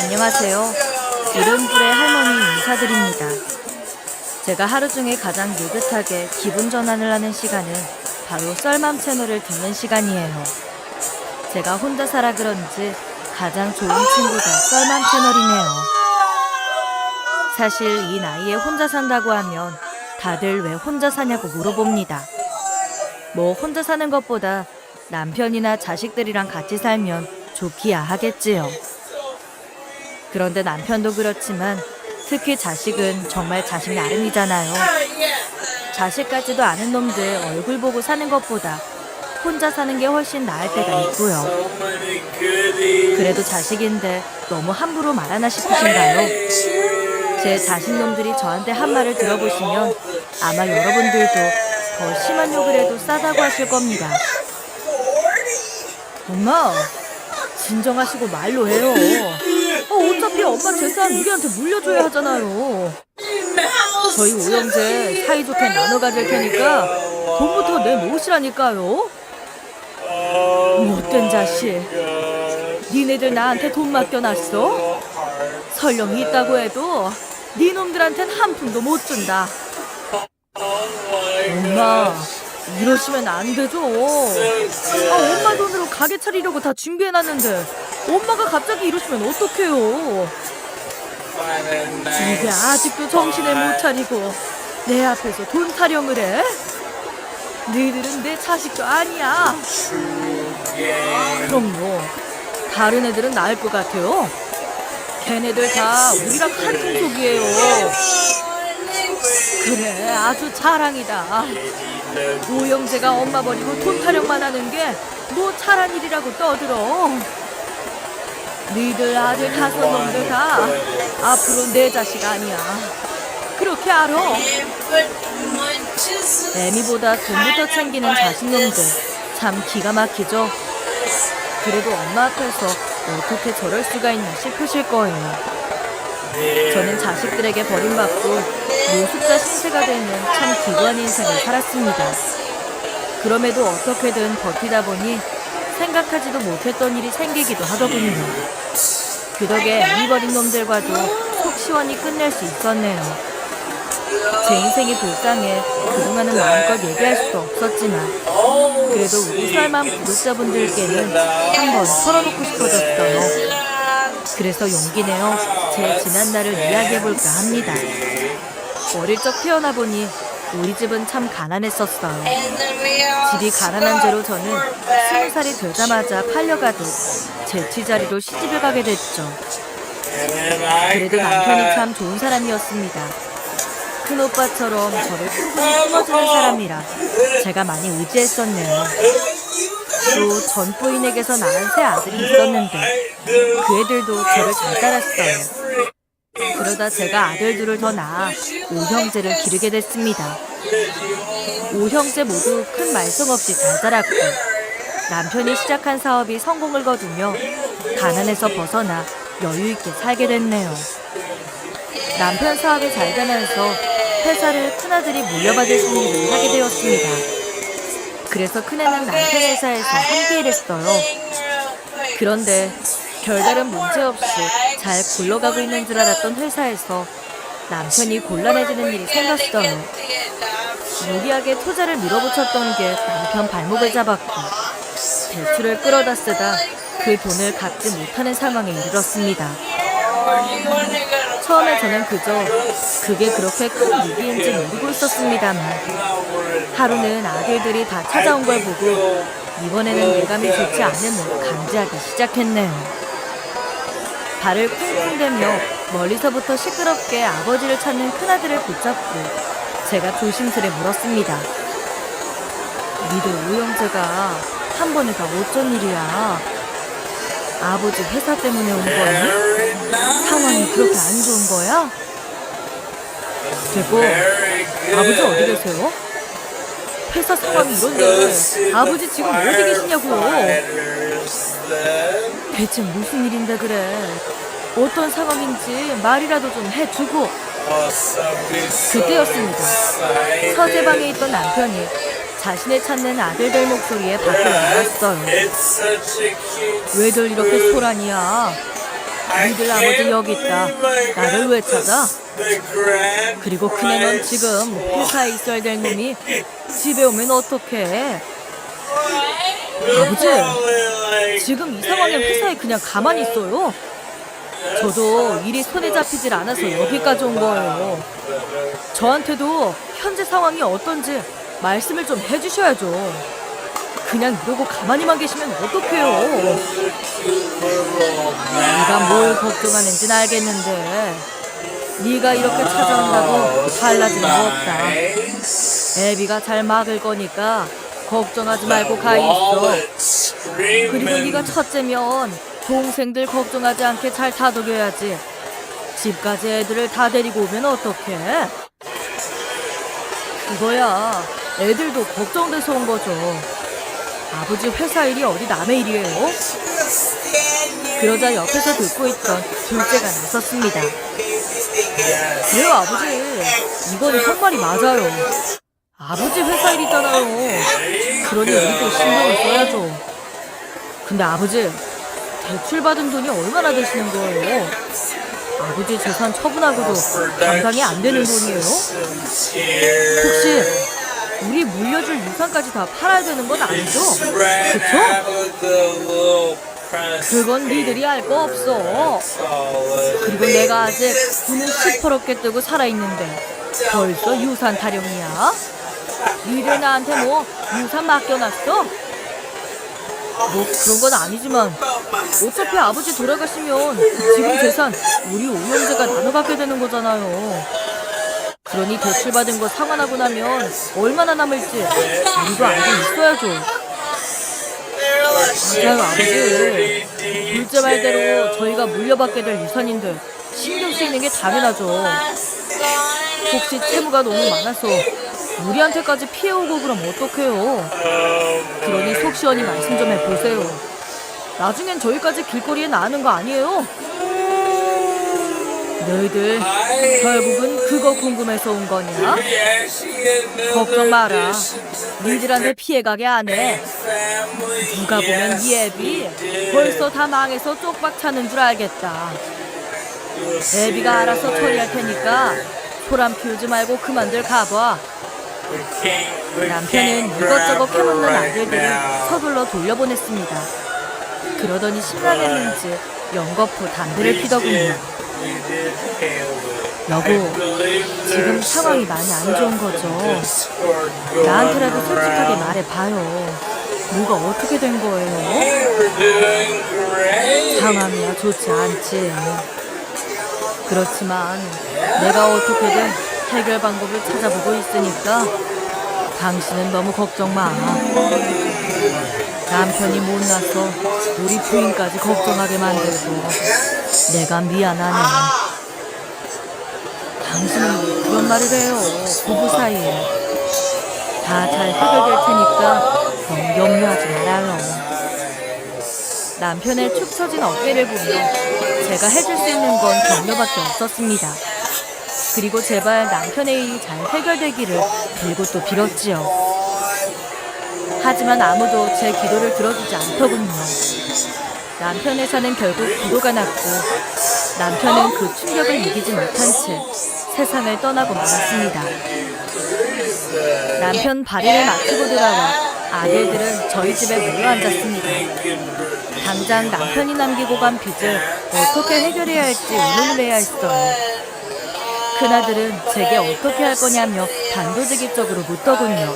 안녕하세요. 이른불의 할머니 인사드립니다. 제가 하루 중에 가장 느긋하게 기분 전환을 하는 시간은 바로 썰맘 채널을 듣는 시간이에요. 제가 혼자 살아 그런지 가장 좋은 친구가 썰맘 채널이네요. 사실 이 나이에 혼자 산다고 하면 다들 왜 혼자 사냐고 물어봅니다. 뭐 혼자 사는 것보다 남편이나 자식들이랑 같이 살면 좋기야 하겠지요. 그런데 남편도 그렇지만 특히 자식은 정말 자식 나름이잖아요. 자식까지도 아는 놈들 얼굴 보고 사는 것보다 혼자 사는 게 훨씬 나을 때가 있고요. 그래도 자식인데 너무 함부로 말하나 싶으신가요? 제 자식놈들이 저한테 한 말을 들어보시면 아마 여러분들도 더 심한 욕을 해도 싸다고 하실 겁니다. 엄마, 진정하시고 말로 해요. 어차피 엄마 재산 우리한테 물려줘야 하잖아요. 저희 오형제 사이좋게 나눠 가질 테니까 돈부터 내놓으시라니까요. 못된 자식, 니네들 나한테 돈 맡겨놨어? 설령 있다고 해도 니놈들한텐 한 푼도 못 준다. 엄마, 이러시면 안 되죠. 엄마 돈으로 가게 차리려고 다 준비해놨는데 엄마가 갑자기 이러시면 어떡해요. 이게 아직도 정신을 못 차리고 내 앞에서 돈 타령을 해? 너희들은 내 자식도 아니야. 그럼요, 다른 애들은 나을 것 같아요. 걔네들 다 우리랑 한 통속이에요. 그래, 아주 자랑이다. 오형제가 엄마 버리고 돈 타령만 하는 게 뭐 잘한 일이라고 떠들어. 너희들 아들 5놈들 다 앞으로 내 자식 아니야. 그렇게 알아. 애미보다 돈부터 챙기는 자식놈들 참 기가 막히죠. 그래도 엄마 앞에서 어떻게 저럴 수가 있나 싶으실 거예요. 저는 자식들에게 버림받고 노숙자 신세가 되는 참 기구한 인생을 살았습니다. 그럼에도 어떻게든 버티다 보니 생각하지도 못했던 일이 생기기도 하더군요. 그 덕에 애미 버린 놈들과도 속 시원히 끝낼 수 있었네요. 제 인생이 불쌍해 그동안은 마음껏 얘기할 수도 없었지만 그래도 우리 썰맘 구독자분들께는 한번 털어놓고 싶어졌어요. 그래서 용기 내어 제 지난날을 이야기해볼까 합니다. 어릴 적 태어나 보니 우리 집은 참 가난했었어요. 집이 가난한 죄로 저는 20살이 되자마자 팔려가듯 재취자리로 시집을 가게 됐죠. 그래도 남편이 참 좋은 사람이었습니다. 큰오빠처럼 저를 충분히 품어주는 사람이라 제가 많이 의지했었네요. 또 전 부인에게서 낳은 새 아들이 있었는데 그 애들도 저를 잘 따랐어요. 그러다 제가 아들 둘을 더 낳아 5형제를 기르게 됐습니다. 5형제 모두 큰 말썽 없이 잘 자랐고 남편이 시작한 사업이 성공을 거두며 가난에서 벗어나 여유있게 살게 됐네요. 남편 사업이 잘 되면서 회사를 큰아들이 물려받을 수 있는 일을 하게 되었습니다. 그래서 큰애는 남편 회사에서 함께 일했어요. 그런데 별다른 문제 없이 잘 굴러가고 있는 줄 알았던 회사에서 남편이 곤란해지는 일이 생겼어요. 무리하게 투자를 밀어붙였던 게 남편 발목을 잡았고 대출을 끌어다 쓰다 그 돈을 갚지 못하는 상황에 이르렀습니다. 처음에 저는 그저 그게 그렇게 큰 위기인지 모르고 있었습니다만 하루는 아들들이 다 찾아온 걸 보고 이번에는 예감이 좋지 않음을 감지하기 시작했네요. 발을 쿵쿵대며 멀리서부터 시끄럽게 아버지를 찾는 큰아들을 붙잡고 제가 조심스레 물었습니다. 니들 오형제가 한 번에 다 어쩐 일이야? 아버지 회사 때문에 온 거니? 상황이 그렇게 안 좋은 거야? 됐고, 아버지 어디 계세요? 회사 상황이 이런데 아버지 지금 어디 계시냐고요? 대체 무슨 일인데 그래? 어떤 상황인지 말이라도 좀 해주고. 그때였습니다. 서재방에 있던 남편이 자신을 찾는 아들들 목소리에 밖으로 나갔어요. 왜들 이렇게 소란이야? 니들 아버지 여기 있다. 나를 왜 찾아? 그리고 큰애 넌 지금 회사에 있어야 될 놈이 집에 오면 어떡해? 아버지, 지금 이 상황에 회사에 그냥 가만히 있어요? 저도 일이 손에 잡히질 않아서 여기까지 온 거예요. 저한테도 현재 상황이 어떤지 말씀을 좀 해주셔야죠. 그냥 이러고 가만히만 계시면 어떡해요? 네가 뭘 걱정하는지는 알겠는데 네가 이렇게 찾아온다고 달라지는 거 없다. 애비가 잘 막을 거니까 걱정하지 말고 가 있어. 그리고 네가 첫째면 동생들 걱정하지 않게 잘 다독여야지. 집까지 애들을 다 데리고 오면 어떡해? 그거야 애들도 걱정돼서 온 거죠. 아버지 회사 일이 어디 남의 일이에요? 그러자 옆에서 듣고 있던 둘째가 나섰습니다. 왜요 아버지? 이건 정말이 맞아요. 아버지 회사 일이잖아요. 그러니 우리도 신경을 써야죠. 근데 아버지, 대출받은 돈이 얼마나 되시는 거예요? 아버지 재산 처분하고도 감당이 안 되는 돈이에요? 혹시 우리 물려줄 유산까지 다 팔아야 되는 건 아니죠? 그쵸? 그건 니들이 알 거 없어. 그리고 내가 아직 눈을 시퍼렇게 뜨고 살아있는데 벌써 유산 타령이야? 니들 나한테 뭐 유산 맡겨놨어? 뭐 그런 건 아니지만 어차피 아버지 돌아가시면 지금 재산 우리 오형제가 나눠 갖게 되는 거잖아요. 그러니 대출받은 거 상환하고 나면 얼마나 남을지 우리도 알고 있어야죠. 맞아요 아버지. 둘째 말대로 저희가 물려받게 될 유산인데 신경 쓰이는 게 당연하죠. 혹시 채무가 너무 많아서 우리한테까지 피해오고 그럼 어떡해요. 그러니 속 시원히 말씀 좀 해보세요. 나중엔 저희까지 길거리에 나가는 거 아니에요? 너희들 결국은 그거 궁금해서 온 거냐? 걱정 마라. 니들한테 피해가게 안 해. 누가 보면 이 애비 벌써 다 망해서 쪽박 차는 줄 알겠다. 애비가 알아서 처리할 테니까 소란 피우지 말고 그만들 가봐. 남편은 이것저것 캐묻는 아들들을 서둘러 돌려보냈습니다. 그러더니 심란했는지 연거푸 담배를 피더군요. 여보, 지금 상황이 많이 안 좋은 거죠? 나한테라도 솔직하게 말해봐요. 뭐가 어떻게 된 거예요? 상황이야 좋지 않지. 그렇지만 내가 어떻게든 해결 방법을 찾아보고 있으니까 당신은 너무 걱정 마. 남편이 못나서 우리 부인까지 걱정하게 만들고 내가 미안하네. 당신은 그런 말을 해요. 부부 사이에. 다 잘 해결될 테니까 너무 염려하지 말아요. 남편의 축 처진 어깨를 보며 제가 해줄 수 있는 건 격려밖에 없었습니다. 그리고 제발 남편의 일이 잘 해결되기를 빌고 또 빌었지요. 하지만 아무도 제 기도를 들어주지 않더군요. 남편 회사는 결국 부도가 났고 남편은 그 충격을 이기지 못한 채 세상을 떠나고 말았습니다. 남편 발인을 마치고 돌아와 아들들은 저희 집에 모여앉았습니다. 당장 남편이 남기고 간 빚을 어떻게 해결해야 할지 의논을 해야 했어요. 큰아들은 제게 어떻게 할 거냐며 단도직입적으로 묻더군요.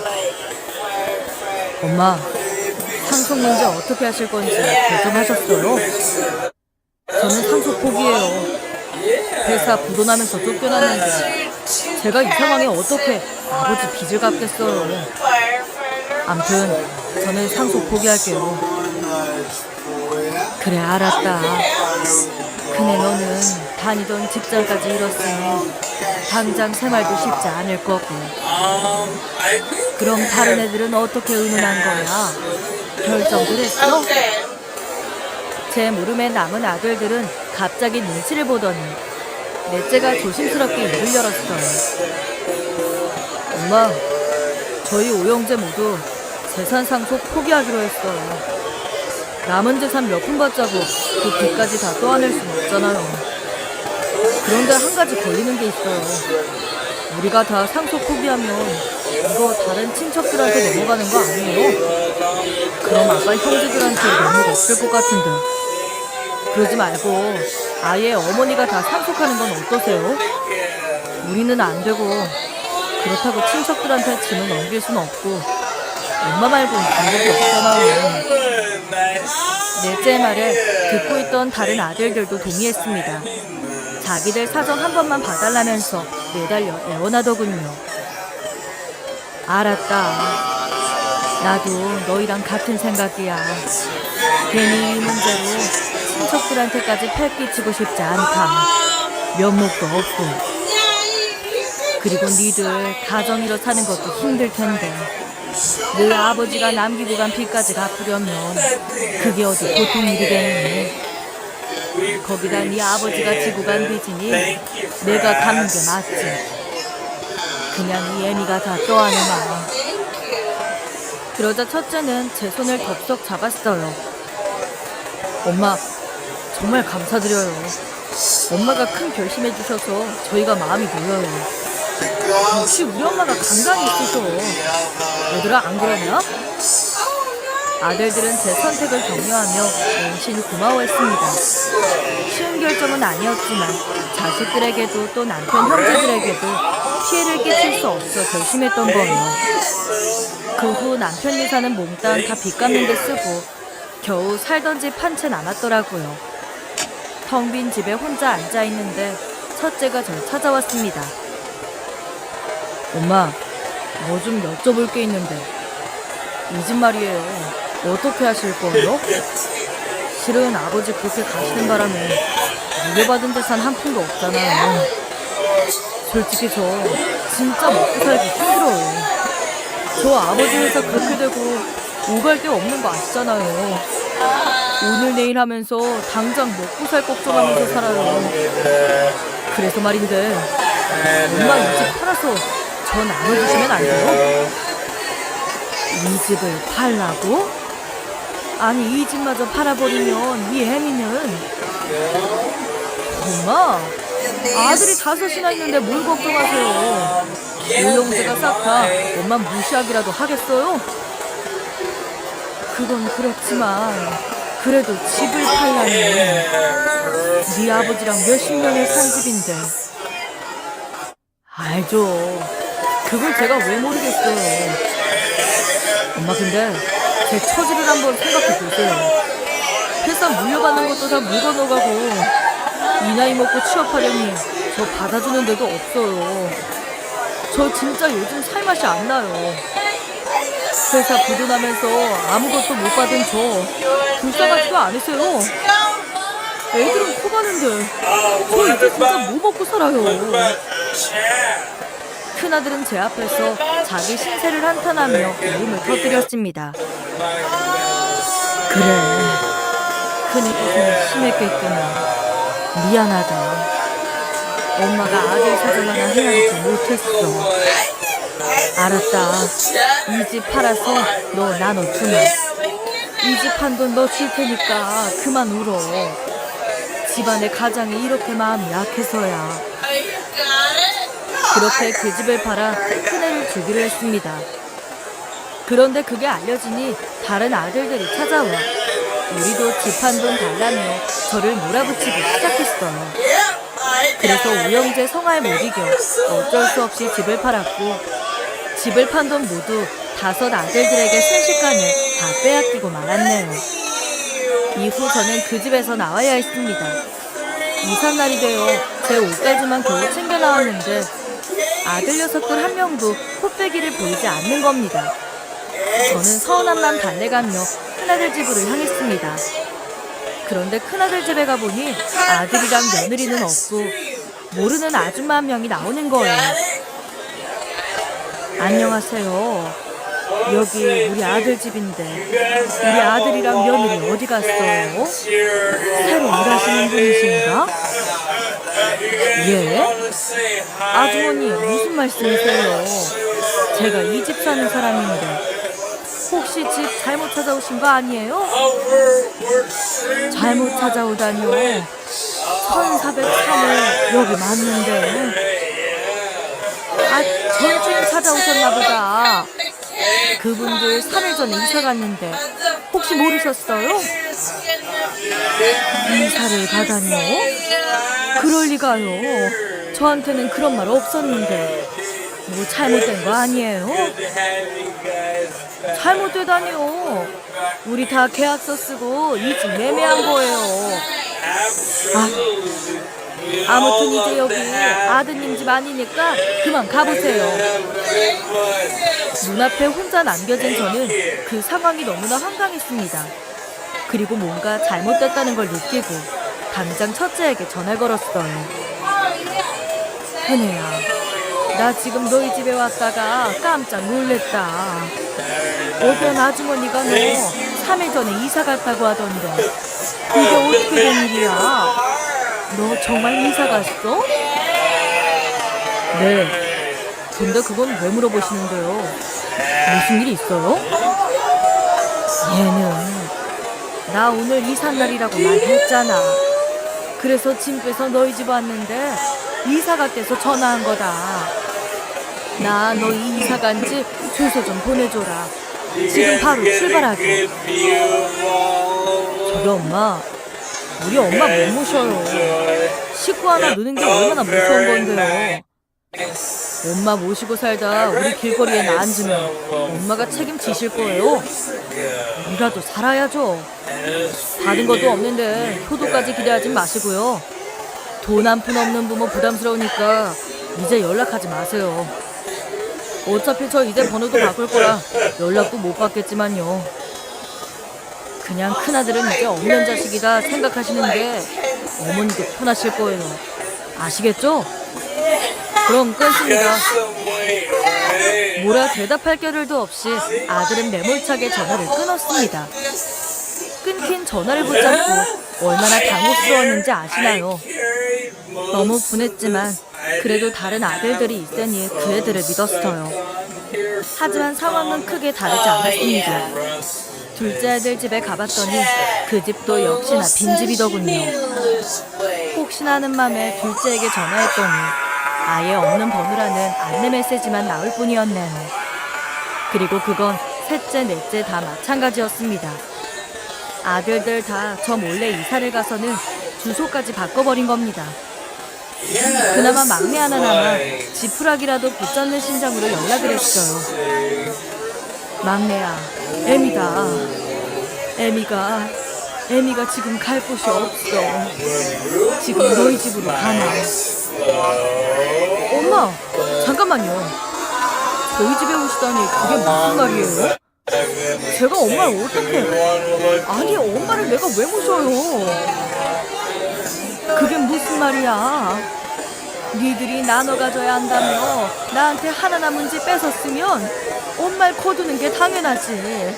엄마, 상속 문제 어떻게 하실 건지 결정하셨어요? 저는 상속 포기해요. 회사 부도나면서 쫓겨났는데 제가 이 상황에 어떻게 아버지 빚을 갚겠어요. 암튼 저는 상속 포기할게요. 그래 알았다. 그네 너는 다니던 직장까지 잃었으니 당장 생활도 쉽지 않을 거고. 그럼 다른 애들은 어떻게 의논한 거야? 결정들 했어? 제 물음에 남은 아들들은 갑자기 눈치를 보더니 넷째가 조심스럽게 입을 열었어요. 엄마, 저희 오형제 모두 재산 상속 포기하기로 했어요. 남은 재산 몇 푼 받자고 그 빚까지 다 떠안을 순 없잖아요. 그런데 한 가지 걸리는 게 있어요. 우리가 다 상속 포기하면 이거 다른 친척들한테 넘어가는 거 아니에요? 그럼 아빠 형제들한테 면목 없을 것 같은데. 그러지 말고 아예 어머니가 다 상속하는 건 어떠세요? 우리는 안 되고 그렇다고 친척들한테 짐을 넘길 수는 없고 엄마 말고는 방법이 없잖아요. 넷째의 말에 듣고 있던 다른 아들들도 동의했습니다. 자기들 사정 한 번만 봐달라면서 매달려 애원하더군요. 알았다. 나도 너희랑 같은 생각이야. 괜히 이 문제로 친척들한테까지 패 끼치고 싶지 않다. 면목도 없고. 그리고 니들 가정이로 사는 것도 힘들 텐데 늘 아버지가 남기고 간 빚까지 갚으려면 그게 어디 보통 일이겠니? 거기다 네 아버지가 지고 간 빚이니 내가 갚는 게 맞지. 그냥 이 애미가 다 떠안으마. 그러자 첫째는 제 손을 덥석 잡았어요. 엄마, 정말 감사드려요. 엄마가 큰 결심해 주셔서 저희가 마음이 놓여요. 역시 우리 엄마가 강강이 있으셔. 얘들아, 안 그러냐? 아들들은 제 선택을 격려하며 맹신히 고마워했습니다. 쉬운 결정은 아니었지만 자식들에게도 또 남편 형제들에게도 피해를 끼칠 수 없어 결심했던 거예요. 그 후 남편 예산은 몽땅 다 빚 갚는 데 쓰고 겨우 살던 집 한 채 남았더라고요. 텅 빈 집에 혼자 앉아있는데 첫째가 절 찾아왔습니다. 엄마, 뭐 좀 여쭤볼 게 있는데 이 집 말이에요. 어떻게 하실 거예요? 실은 아버지 그렇게 가시는 바람에 물려받은 재산 한 푼도 없잖아요. 솔직히 저 진짜 먹고 살기 힘들어요. 저 아버지 회사 그렇게 되고 오갈 데 없는 거 아시잖아요. 오늘 내일 하면서 당장 먹고 살 걱정하면서 살아요. 그래서 말인데 엄마 이 집 팔아서 저 나눠주시면 안 돼요? 이 집을 팔라고? 아니 이 집마저 팔아버리면 이 애미는. 엄마, 아들이 5이나 있는데 뭘 걱정하세요. 오형제가 싹 다 엄마 무시하기라도 하겠어요? 그건 그렇지만 그래도 집을 팔라니. 네 아버지랑 몇십 년을 산 집인데. 알죠. 그걸 제가 왜 모르겠어요. 엄마, 근데 제 처지를 한번 생각해 보세요. 회사 물려받는 것도 다 물건 오가고 이 나이 먹고 취업하려니 저 받아주는 데도 없어요. 저 진짜 요즘 살맛이 안 나요. 회사 부도나면서 아무것도 못 받은 저 불쌍하지도 않으세요? 애들은 커가는데 저 이제 진짜 뭐 먹고 살아요. 큰아들은 제 앞에서 자기 신세를 한탄하며 울음을 터뜨렸습니다. 그래, 큰애 고생이 심했겠구나. 미안하다. 엄마가 아들 사정 하나 헤아리지 못했어. 알았다. 이 집 팔아서 너 나눠주마. 이 집 한 돈 너 줄 테니까 그만 울어. 집안의 가장이 이렇게 마음이 약해서야. 그렇게 그 집을 팔아 큰애를 주기로 했습니다. 그런데 그게 알려지니 다른 아들들이 찾아와 우리도 집 한 돈 달라며 저를 몰아붙이기 시작했어요. 그래서 우영재 성화에 못 이겨 어쩔 수 없이 집을 팔았고 집을 판 돈 모두 5 아들들에게 순식간에 다 빼앗기고 말았네요. 이후 저는 그 집에서 나와야 했습니다. 이삿날이 되어 제 옷까지만 겨우 챙겨 나왔는데 아들 녀석들 한 명도 코빼기를 보이지 않는 겁니다. 저는 서운한 맘 달래가며 큰아들 집으로 향했습니다. 그런데 큰아들 집에 가보니 아들이랑 며느리는 없고 모르는 아줌마 한 명이 나오는 거예요. 안녕하세요. 여기 우리 아들 집인데 우리 아들이랑 며느리 어디 갔어요? 새로 일하시는 분이신가? 예? 아주머니 무슨 말씀이세요? 제가 이 집 사는 사람인데. 혹시 집 잘못 찾아오신 거 아니에요? 잘못 찾아오다니요. 1403호 여기 맞는데. 아, 전 주인 찾아오셨나 보다. 그분들 3일 전에 이사 갔는데 혹시 모르셨어요? 이사를 가다니요? 그럴 리가요. 저한테는 그런 말 없었는데. 뭐 잘못된 거 아니에요? 잘못되다니요. 우리 다 계약서 쓰고 이 집 매매한 거예요. 아무튼 이제 여기 아드님 집 아니니까 그만 가보세요. 눈앞에 혼자 남겨진 저는 그 상황이 너무나 황당했습니다. 그리고 뭔가 잘못됐다는 걸 느끼고 당장 첫째에게 전화를 걸었어요. 은혜야, 나 지금 너희 집에 왔다가 깜짝 놀랬다. 어떤 아주머니가 너 3일 전에 이사 갔다고 하던데 그게 어떻게 된 일이야? 너 정말 이사 갔어? 네. 근데 그건 왜 물어보시는데요? 무슨 일이 있어요? 얘는 나 오늘 이삿날이라고 말했잖아. 그래서 짐 빼서 너희 집 왔는데 이사 갔대서 전화한 거다. 나 너희 이사 간 집 주소 좀 보내줘라. 지금 바로 출발하게. 저기 엄마, 우리 엄마 못 모셔요. 식구 하나 누는 게 얼마나 무서운 건데요. 엄마 모시고 살다 우리 길거리에 나 앉으면 엄마가 책임지실 거예요. 우리라도 살아야죠. 받은 것도 없는데 효도까지 기대하지 마시고요. 돈 한 푼 없는 부모 부담스러우니까 이제 연락하지 마세요. 어차피 저 이제 번호도 바꿀 거라 연락도 못 받겠지만요. 그냥 큰아들은 이제 없는 자식이다 생각하시는 게 어머니도 편하실 거예요. 아시겠죠? 그럼 끊습니다. 뭐라 대답할 겨를도 없이 아들은 매몰차게 전화를 끊었습니다. 끊긴 전화를 붙잡고 얼마나 당혹스러웠는지 아시나요? 너무 분했지만 그래도 다른 아들들이 있으니 그 애들을 믿었어요. 하지만 상황은 크게 다르지 않았습니다. 둘째 아들 집에 가봤더니 그 집도 역시나 빈집이더군요. 혹시나 하는 맘에 둘째에게 전화했더니 아예 없는 번호라는 안내 메시지만 나올 뿐이었네요. 그리고 그건 셋째, 넷째 다 마찬가지였습니다. 아들들 다 저 몰래 이사를 가서는 주소까지 바꿔버린 겁니다. 그나마 막내 하나나마 지푸라기라도 붙잡는 심정으로 연락을 했어요. 막내야, 애미다. 애미가 지금 갈 곳이 없어. 지금 너희 집으로 가나. 엄마, 잠깐만요. 저희 집에 오시다니 그게 무슨 말이에요? 제가 엄마를 어떻게... 아니, 엄마를 내가 왜 모셔요? 그게 무슨 말이야? 니들이 나눠 가져야 한다며 나한테 하나 남은 집 뺏었으면 엄마를 거두는 게 당연하지.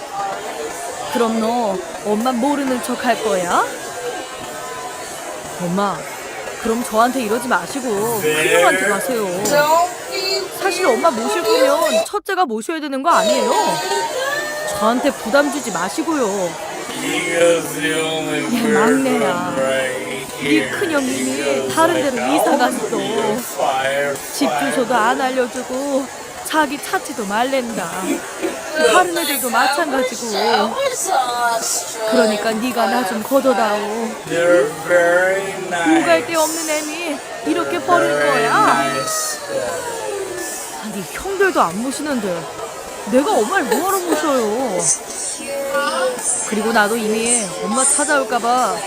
그럼 너 엄마 모르는 척 할 거야? 엄마, 그럼 저한테 이러지 마시고 큰형한테 가세요. 사실 엄마 모실 거면 첫째가 모셔야 되는 거 아니에요? 저한테 부담 주지 마시고요. 얘 막내야. 네 큰형님이 다른 데로 이사 갔어. 집 주소도 안 알려주고 자기 찾지도 말랜다. 다른 애들도 마찬가지고. 그러니까 네가 나 좀 걷어다오. 오갈 데 없는 애미 이렇게 버릴 거야? 아니, 형들도 안 모시는데 내가 엄마를 뭐하러 모셔요? 그리고 나도 이미 엄마 찾아올까봐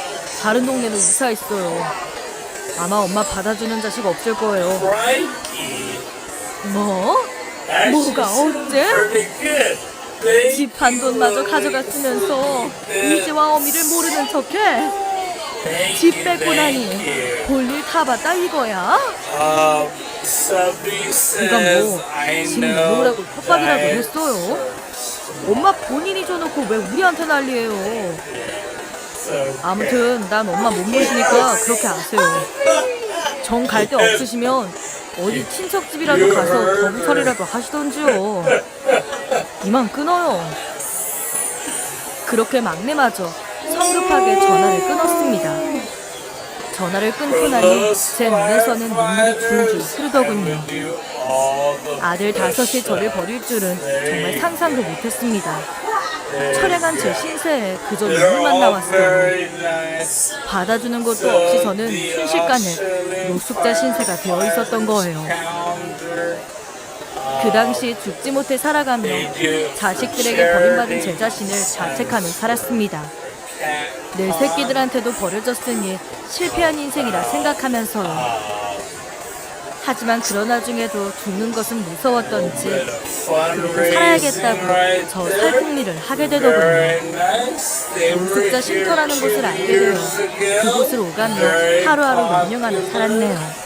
다른 동네로 이사했어요. 아마 엄마 받아주는 자식 없을 거예요. 뭐? 뭐가 어째? 집 한 돈마저 가져갔으면서 이제와 어미를 모르는 척해? 집 뺏고 나니 볼일 다 봤다 이거야? 네가 뭐 집 내놓으라고 협박이라도 했어요? 엄마 본인이 줘놓고 왜 우리한테 난리예요? 아무튼 난 엄마 못 모시니까 그렇게 아세요. 정 갈 데 없으시면 어디 친척집이라도 가서 거부 처리라도 하시던지요. 이만 끊어요. 그렇게 막내마저 성급하게 전화를 끊었습니다. 전화를 끊고 나니 제 눈에서는 눈물이 줄줄 흐르더군요. 아들 5이 저를 버릴 줄은 정말 상상도 못했습니다. 철량한 제 신세에 그저 눈물만 나왔어요. 받아주는 것도 없이 저는 순식간에 노숙자 신세가 되어 있었던 거예요. 그 당시 죽지 못해 살아가며 자식들에게 버림받은 제 자신을 자책하며 살았습니다. 내 새끼들한테도 버려졌으니 실패한 인생이라 생각하면서요. 하지만 그런 와중에도 죽는 것은 무서웠던지 그래도 살아야겠다고 저 살풍리를 하게 되더군요. 노숙자 쉼터라는 곳을 알게 되어 그곳을 오가며 하루하루 명령하며 살았네요.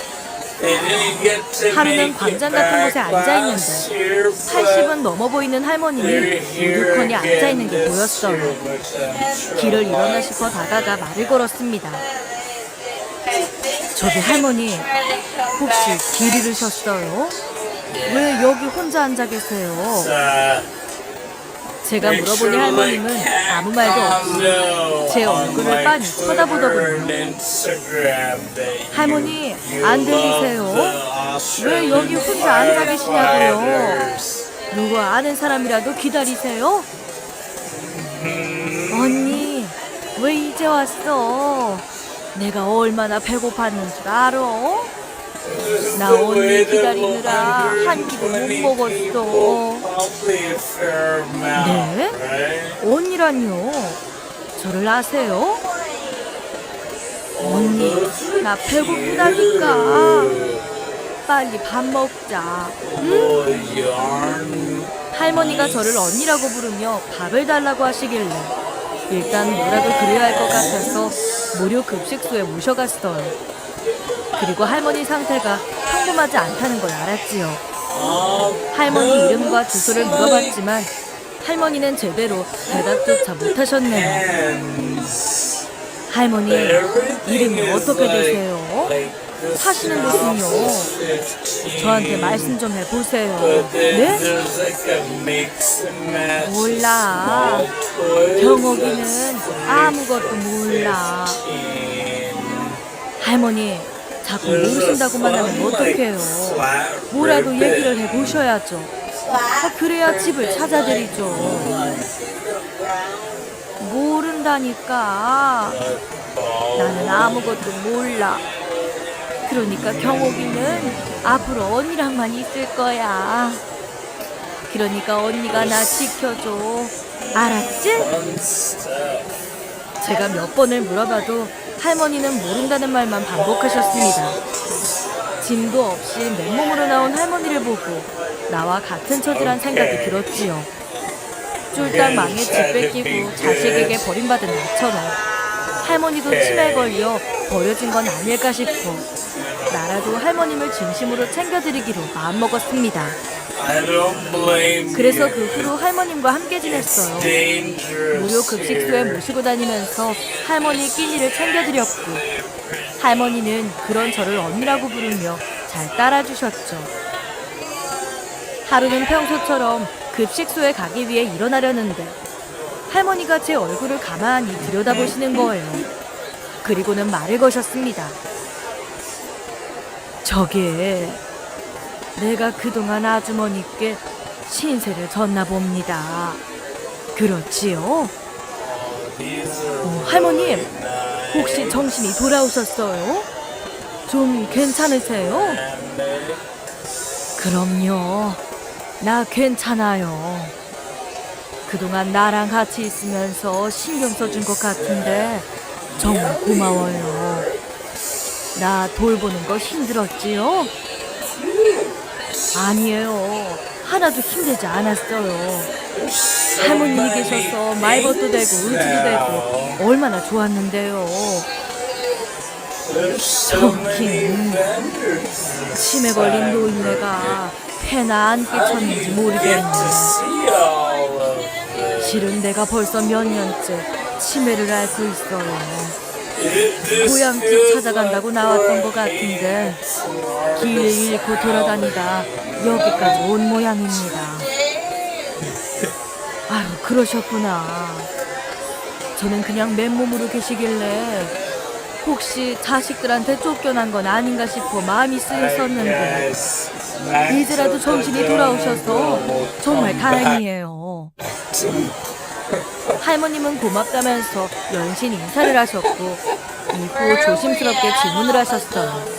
하루는 광장 같은 곳에 앉아있는데 80은 넘어 보이는 할머님이 우두커니 앉아있는 게 보였어요. 길을 잃었나 싶어 다가가 말을 걸었습니다. 저기 할머니, 혹시 길 잃으셨어요? 왜 여기 혼자 앉아 계세요? 제가 물어보니 할머님은 아무 말도 없이 제 얼굴을 빤히 쳐다보더군요. 할머니, 안 들리세요? 왜 여기 혼자 앉아 계시냐고요? 누구 아는 사람이라도 기다리세요? 언니, 왜 이제 왔어? 내가 얼마나 배고팠는 줄 알아? 나 언니 기다리느라 한 끼도 못 먹었어. 네? 언니라니요? 저를 아세요? 언니, 나 배고프다니까. 빨리 밥 먹자. 응? 할머니가 저를 언니라고 부르며 밥을 달라고 하시길래 일단 뭐라도 그래야 할 것 같아서 무료 급식소에 모셔갔어요. 그리고 할머니 상태가 평범하지 않다는 걸 알았지요. 할머니 이름과 주소를 물어봤지만 할머니는 제대로 대답조차 못하셨네요. 할머니, 이름이 어떻게 되세요? 사시는 곳은요? 저한테 말씀 좀 해보세요. 네? 몰라. 경옥이는 아무것도 몰라. 할머니, 자꾸 모르신다고만 하면 어떡해요. 뭐라도 얘기를 해보셔야죠. 그래야 집을 찾아드리죠. 모른다니까. 나는 아무것도 몰라. 그러니까 경옥이는 앞으로 언니랑만 있을 거야. 그러니까 언니가 나 지켜줘. 알았지? 제가 몇 번을 물어봐도 할머니는 모른다는 말만 반복하셨습니다. 짐도 없이 맨몸으로 나온 할머니를 보고 나와 같은 처지란 생각이 들었지요. 쫄딱 망에 집 뺏기고 자식에게 버림받은 나처럼 할머니도 치매에 걸려 버려진 건 아닐까 싶어 나라도 할머님을 진심으로 챙겨드리기로 마음먹었습니다. 그래서 그 후로 할머님과 함께 지냈어요. 무료 급식소에 모시고 다니면서 할머니 끼니를 챙겨드렸고 할머니는 그런 저를 언니라고 부르며 잘 따라주셨죠. 하루는 평소처럼 급식소에 가기 위해 일어나려는데 할머니가 제 얼굴을 가만히 들여다보시는 거예요. 그리고는 말을 거셨습니다. 저게 내가 그동안 아주머니께 신세를 졌나 봅니다. 그렇지요? 할머님, 혹시 정신이 돌아오셨어요? 좀 괜찮으세요? 그럼요. 나 괜찮아요. 그동안 나랑 같이 있으면서 신경 써준 것 같은데 정말 고마워요. 나 돌보는 거 힘들었지요? 아니에요. 하나도 힘들지 않았어요. 할머님이 계셔서 말벗도 되고 의지도 되고 얼마나 좋았는데요. 저긴 치매 걸린 노인네가 폐나 안 끼쳤는지 모르겠네. 실은 내가 벌써 몇 년째 치매를 앓고 있어요. 고향집 찾아간다고 나왔던 것 같은데 길 잃고 돌아다니다 여기까지 온 모양입니다. 아유, 그러셨구나. 저는 그냥 맨몸으로 계시길래 혹시 자식들한테 쫓겨난 건 아닌가 싶어 마음이 쓰였었는데 이제라도 정신이 돌아오셔서 정말 다행이에요. 할머님은 고맙다면서 연신 인사를 하셨고 이후 조심스럽게 질문을 하셨어요.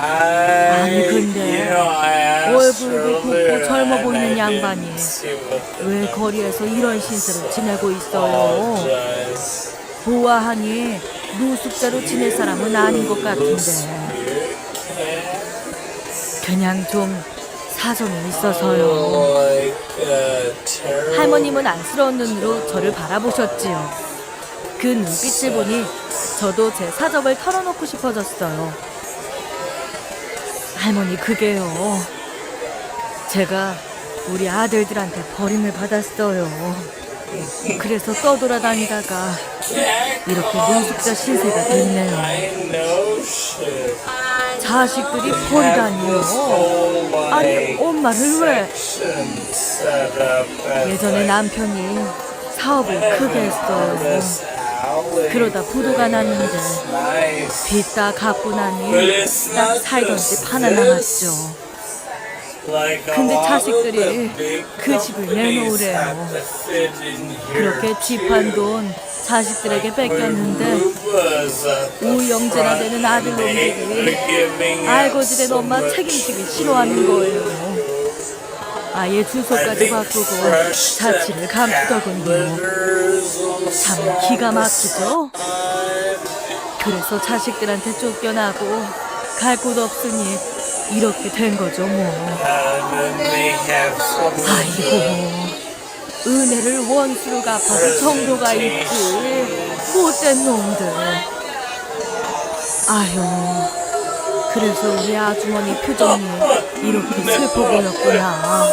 아니 근데 얼굴도 곱고 젊어 보이는 양반이 왜 거리에서 이런 신세로 지내고 있어요? 보아하니 노숙자로 지낼 사람은 아닌 것 같은데 그냥 좀 사정이 있어서요. 할머님은 안쓰러운 눈으로 저를 바라보셨지요. 그 눈빛을 보니 저도 제 사정을 털어놓고 싶어졌어요. 할머니 그게요. 제가 우리 아들들한테 버림을 받았어요. 그래서 떠돌아다니다가 이렇게 노숙자 신세가 됐네요. 자식들이 버리다니요. 아니 엄마를 왜? 예전에 남편이 사업을 크게 했어요. 그러다 부도가 났는데 빚 다 갚고 나니 딱 살던 집 하나 남았죠. 근데 자식들이 그 집을 내놓으래요. 그렇게 집 한 돈 자식들에게 뺏겼는데 우영재나 되는 아들놈들이 알고 지낸 엄마 책임지기 싫어하는 거예요. 아예 주소까지 바꾸고 자취를 감추더군요. 참 기가 막히죠? 그래서 자식들한테 쫓겨나고 갈 곳 없으니 이렇게 된 거죠 뭐. 아이고 은혜를 원수로 갚아서 정도가 있지 못된 놈들. 아휴 그래서 우리 아주머니 표정이 이렇게 슬퍼 보였구나.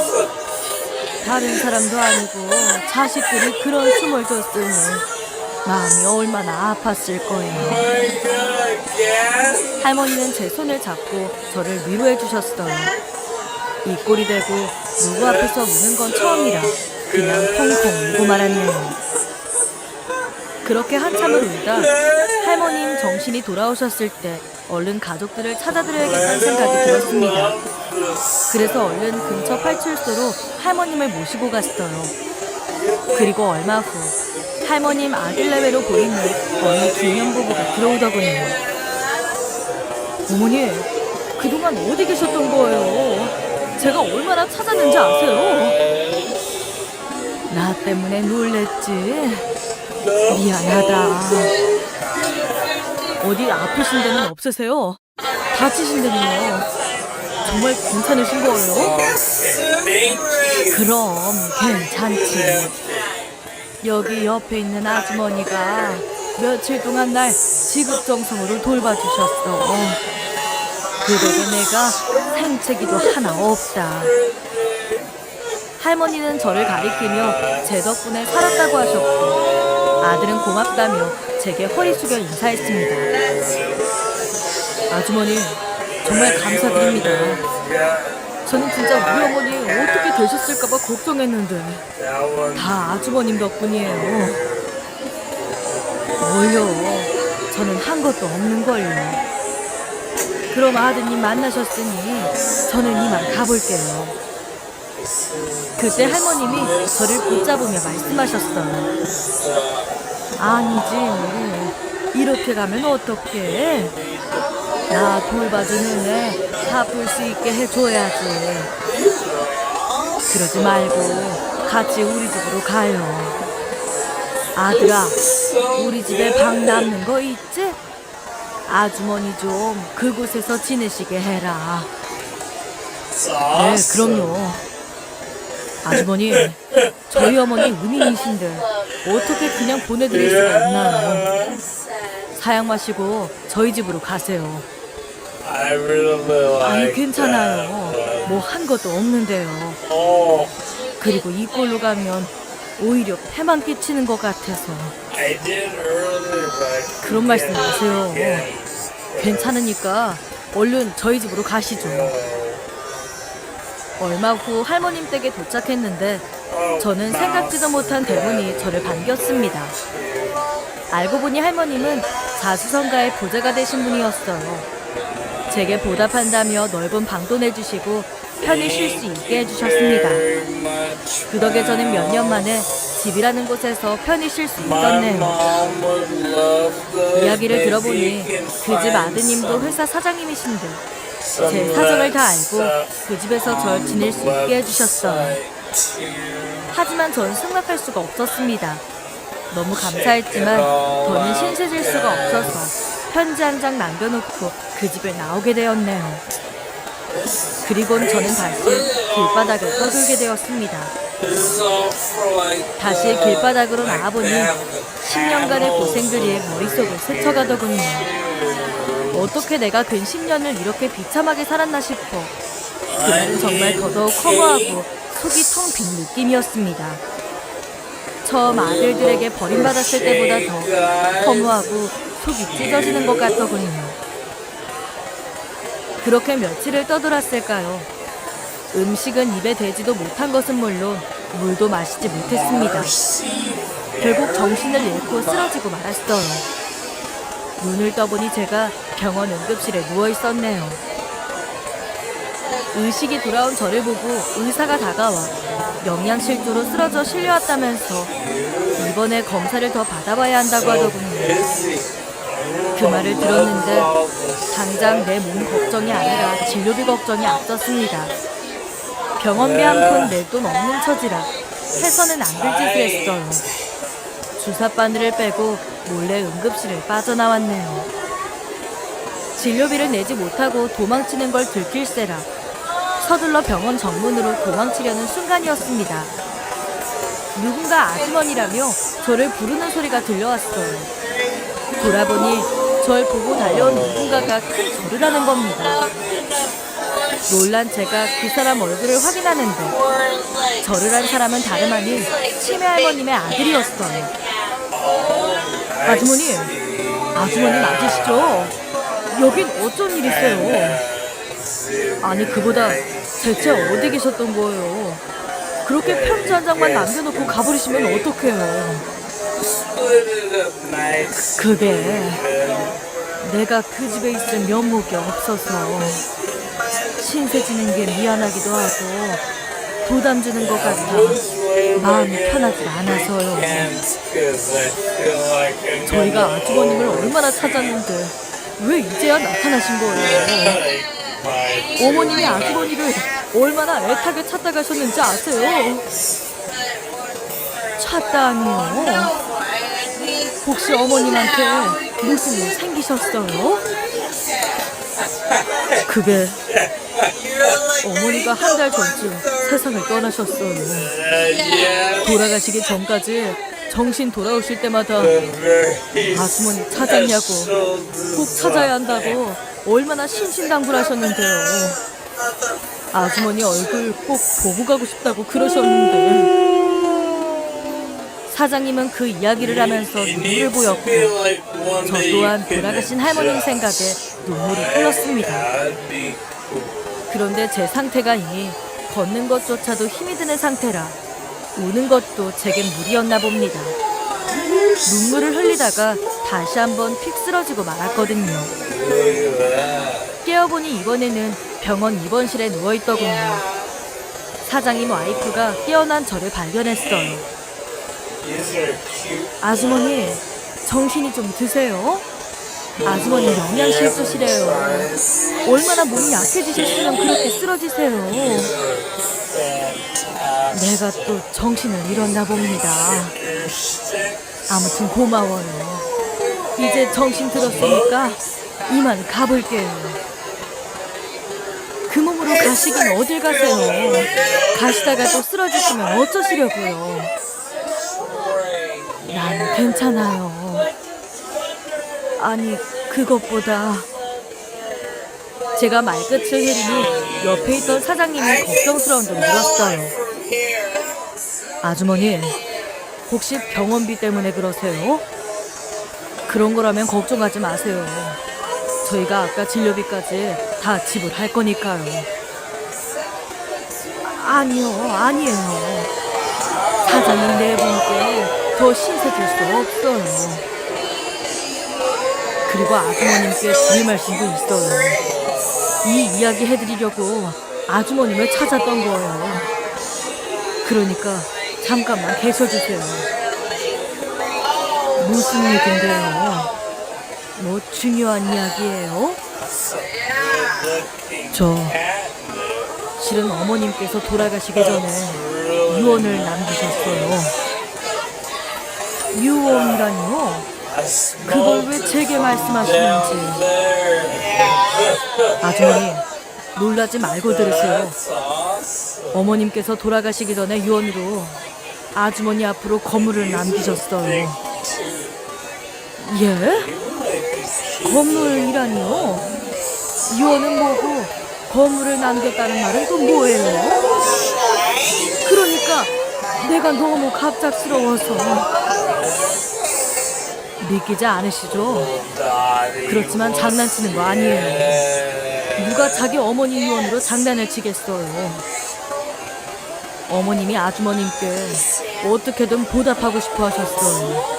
다른 사람도 아니고 자식들이 그런 숨을 줬으니 마음이 얼마나 아팠을 거예요. 할머니는 제 손을 잡고 저를 위로해 주셨어요. 이 꼴이 되고 누구 앞에서 우는 건 처음이라 그냥 펑펑 울고 말았네요. 그렇게 한참을 울다 할머님 정신이 돌아오셨을 때 얼른 가족들을 찾아드려야겠다는 생각이 들었습니다. 그래서 얼른 근처 파출소로 할머님을 모시고 갔어요. 그리고 얼마 후 할머님 아들 내외로 보이는 어느 중년 부부가 들어오더군요. 어머니, 그동안 어디 계셨던 거예요? 제가 얼마나 찾았는지 아세요? 나 때문에 놀랬지? 미안하다. 어디 아프신 데는 없으세요? 다치신 데는요? 정말 괜찮으신 거예요? 그럼 괜찮지. 여기 옆에 있는 아주머니가 며칠 동안 날 지극정성으로 돌봐주셨어. 그 덕에 내가 생채기도 하나 없다. 할머니는 저를 가리키며 제 덕분에 살았다고 하셨고 아들은 고맙다며 제게 허리 숙여 인사했습니다. 아주머니 정말 감사드립니다. 저는 진짜 우리 어머니 어떻게 되셨을까봐 걱정했는데 다 아주머님 덕분이에요. 뭘요? 저는 한 것도 없는걸요. 그럼 아드님 만나셨으니 저는 이만 가볼게요. 그때 할머님이 저를 붙잡으며 말씀하셨어요. 아니지, 이렇게 가면 어떡해? 나 돌봐주는 애 갚을 수 있게 해줘야지. 그러지 말고 같이 우리 집으로 가요. 아들아, 우리 집에 방 남는 거 있지? 아주머니 좀 그곳에서 지내시게 해라. 네, 그럼요. 아주머니, 저희 어머니 은인이신데 어떻게 그냥 보내드릴 수가 있나요? 사양 마시고 저희 집으로 가세요. 아니, 괜찮아요. 뭐 한 것도 없는데요. 그리고 이 꼴로 가면 오히려 폐만 끼치는 것 같아서. 그런 말씀 마세요. 괜찮으니까 얼른 저희 집으로 가시죠. 얼마 후 할머님 댁에 도착했는데 저는 생각지도 못한 대본이 저를 반겼습니다. 알고 보니 할머님은 자수성가의 보좌가 되신 분이었어요. 제게 보답한다며 넓은 방도 내주시고 편히 쉴 수 있게 해주셨습니다. 그 덕에 저는 몇 년 만에 집이라는 곳에서 편히 쉴 수 있었네요. 이야기를 들어보니 그 집 아드님도 회사 사장님이신 듯 제 사정을 다 알고 그 집에서 절 지낼 수 있게 해주셨어요. 하지만 전 승낙할 수가 없었습니다. 너무 감사했지만 더는 신세질 수가 없어서 편지 한 장 남겨놓고 그 집을 나오게 되었네요. 그리곤 저는 다시 길바닥을 떠돌게 되었습니다. 다시 길바닥으로 나와보니 10년간의 고생들이 머릿속을 스쳐가더군요. 어떻게 내가 근 10년을 이렇게 비참하게 살았나 싶어 그날은 정말 더더욱 허무하고 속이 텅 빈 느낌이었습니다. 처음 아들들에게 버림받았을 때보다 더 허무하고 속이 찢어지는 것 같더군요. 그렇게 며칠을 떠돌았을까요? 음식은 입에 대지도 못한 것은 물론 물도 마시지 못했습니다. 결국 정신을 잃고 쓰러지고 말았어요. 눈을 떠보니 제가 병원 응급실에 누워있었네요. 의식이 돌아온 저를 보고 의사가 다가와 영양실조로 쓰러져 실려왔다면서 이번에 검사를 더 받아봐야 한다고 하더군요. 그 말을 들었는데 당장 내 몸 걱정이 아니라 진료비 걱정이 앞섰습니다. 병원비 한 푼 낼 돈 없는 처지라 해서는 안 될 짓을 했어요. 주사 바늘을 빼고 몰래 응급실을 빠져나왔네요. 진료비를 내지 못하고 도망치는 걸 들킬세라 서둘러 병원 정문으로 도망치려는 순간이었습니다. 누군가 아주머니라며 저를 부르는 소리가 들려왔어요. 돌아보니 절 보고 달려온 누군가가 큰 절을 하는 겁니다. 놀란 제가 그 사람 얼굴을 확인하는데 절을 한 사람은 다름 아닌 치매 할머님의 아들이었어요. 아주머니 맞으시죠? 여긴 어쩐 일이세요? 아니 그보다 대체 어디 계셨던 거예요? 그렇게 편지 한 장만 남겨놓고 가버리시면 어떡해요? 그게 내가 그 집에 있을 면목이 없어서 신세 지는 게 미안하기도 하고 부담 주는 것 같아 마음이 편하지 않아서요. 저희가 아주버님을 얼마나 찾았는데 왜 이제야 나타나신 거예요? 어머님이 아주버니를 얼마나 애타게 찾다 가셨는지 아세요? 찾다니요? 혹시 어머님한테 무슨 일 생기셨어요? 그게 어머니가 한 달 전쯤 세상을 떠나셨어요. 돌아가시기 전까지 정신 돌아오실 때마다 아주머니 찾았냐고 꼭 찾아야 한다고 얼마나 신신당부하셨는데요. 아주머니 얼굴 꼭 보고 가고 싶다고 그러셨는데 사장님은 그 이야기를 하면서 눈물을 보였고 저 또한 돌아가신 할머님 생각에 눈물이 흘렀습니다. 그런데 제 상태가 이미 걷는 것조차도 힘이 드는 상태라 우는 것도 제겐 무리였나 봅니다. 눈물을 흘리다가 다시 한번 픽 쓰러지고 말았거든요. 깨어보니 이번에는 병원 입원실에 누워있더군요. 사장님 와이프가 깨어난 저를 발견했어요. 아주머니, 정신이 좀 드세요? 아주머니 영양실조시래요. 얼마나 몸이 약해지셨으면 그렇게 쓰러지세요. 내가 또 정신을 잃었나 봅니다. 아무튼 고마워요. 이제 정신 들었으니까 이만 가볼게요. 그 몸으로 가시긴 어딜 가세요. 가시다가 또 쓰러지시면 어쩌시려고요. 난 괜찮아요. 아니 그것보다 제가 말끝을 흐리니 옆에 있던 사장님이 걱정스러운 듯 물었어요. 아주머니 혹시 병원비 때문에 그러세요? 그런 거라면 걱정하지 마세요. 저희가 아까 진료비까지 다 지불할 거니까요. 아니에요. 사장님 네 분께 더 신세 질 수 없어요. 그리고 아주머님께 드릴 말씀도 있어요. 이 이야기 해드리려고 아주머님을 찾았던 거예요. 그러니까 잠깐만 계셔주세요. 무슨 일인데요? 뭐 중요한 이야기예요? 실은 어머님께서 돌아가시기 전에 유언을 남기셨어요. 유언이라니요? 그걸 왜 제게 말씀하시는지. 아주머니, 놀라지 말고 들으세요. 어머님께서 돌아가시기 전에 유언으로 아주머니 앞으로 건물을 남기셨어요. 예? 건물이라니요? 유언은 뭐고 건물을 남겼다는 말은 또 뭐예요? 그러니까 내가 너무 갑작스러워서. 믿기지 않으시죠? 그렇지만 장난치는 거 아니에요. 누가 자기 어머니 유언으로 장난을 치겠어요. 어머님이 아주머님께 어떻게든 보답하고 싶어 하셨어요.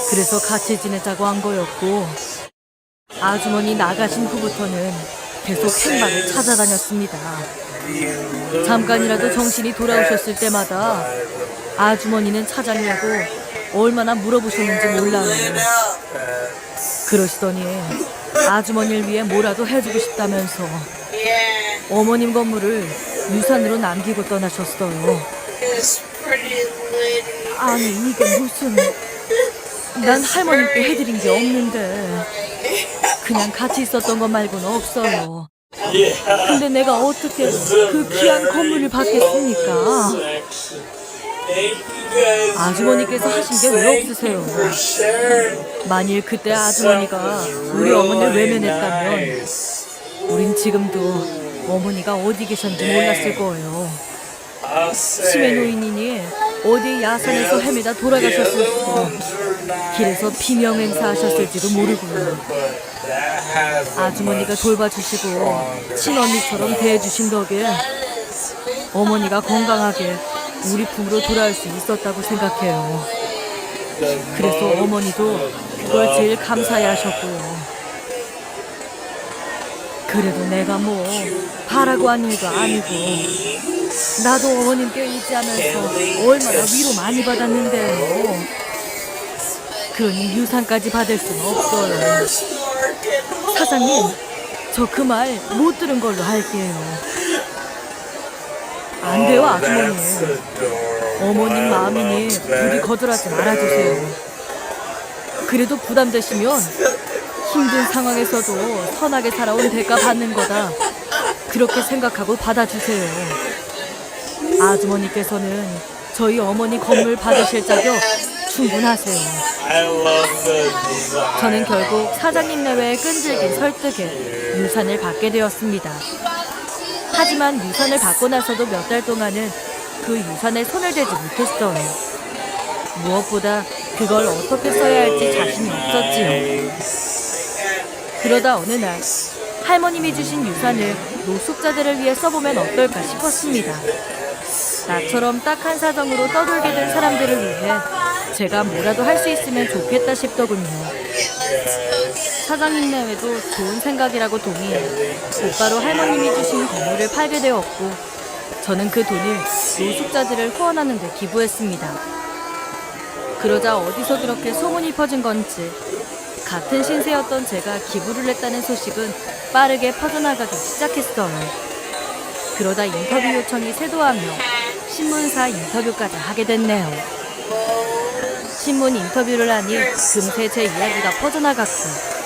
그래서 같이 지내자고 한 거였고, 아주머니 나가신 후부터는 계속 행방을 찾아다녔습니다. 잠깐이라도 정신이 돌아오셨을 때마다 아주머니는 찾았냐고 얼마나 물어보셨는지 몰라요. 그러시더니 아주머니를 위해 뭐라도 해주고 싶다면서 어머님 건물을 유산으로 남기고 떠나셨어요. 아니 이게 무슨... 난 할머님께 해드린 게 없는데 그냥 같이 있었던 것 말고는 없어요. 근데 내가 어떻게 그 귀한 건물을 받겠습니까? 아주머니께서 하신 게 왜 없으세요? 만일 그때 아주머니가 우리 어머니를 외면했다면 우린 지금도 어머니가 어디 계셨는지 몰랐을 거예요. 치매 노인이니 어디 야산에서 헤매다 돌아가셨을 수도, 길에서 비명 행사하셨을지도 모르고요. 아주머니가 돌봐주시고 친언니처럼 대해주신 덕에 어머니가 건강하게 우리 품으로 돌아올 수 있었다고 생각해요. 그래서 어머니도 그걸 제일 감사해 하셨고요. 그래도 내가 뭐 바라고 한 일도 아니고, 나도 어머님께 의지하면서 얼마나 위로 많이 받았는데요. 그러니 유산까지 받을 수는 없어요. 사장님, 저 그 말 못 들은 걸로 할게요. 안 돼요, 아주머니. 어머님 마음이니 부디 거절하지 말아주세요. 그래도 부담되시면 힘든 상황에서도 선하게 살아온 대가 받는 거다, 그렇게 생각하고 받아주세요. 아주머니께서는 저희 어머니 건물 받으실 자격 충분하세요. 저는 결국 사장님 내외의 끈질긴 설득에 유산을 받게 되었습니다. 하지만 유산을 받고 나서도 몇 달 동안은 그 유산에 손을 대지 못했어요. 무엇보다 그걸 어떻게 써야 할지 자신이 없었지요. 그러다 어느 날 할머님이 주신 유산을 노숙자들을 위해 써보면 어떨까 싶었습니다. 나처럼 딱한 사정으로 떠돌게 된 사람들을 위해 제가 뭐라도 할 수 있으면 좋겠다 싶더군요. 사장님 내외도 좋은 생각이라고 동의해 곧바로 할머님이 주신 건물을 팔게 되었고, 저는 그 돈을 노숙자들을 후원하는 데 기부했습니다. 그러자 어디서 그렇게 소문이 퍼진 건지 같은 신세였던 제가 기부를 했다는 소식은 빠르게 퍼져나가기 시작했어요. 그러다 인터뷰 요청이 쇄도하며 신문사 인터뷰까지 하게 됐네요. 신문 인터뷰를 하니 금세 제 이야기가 퍼져나갔고,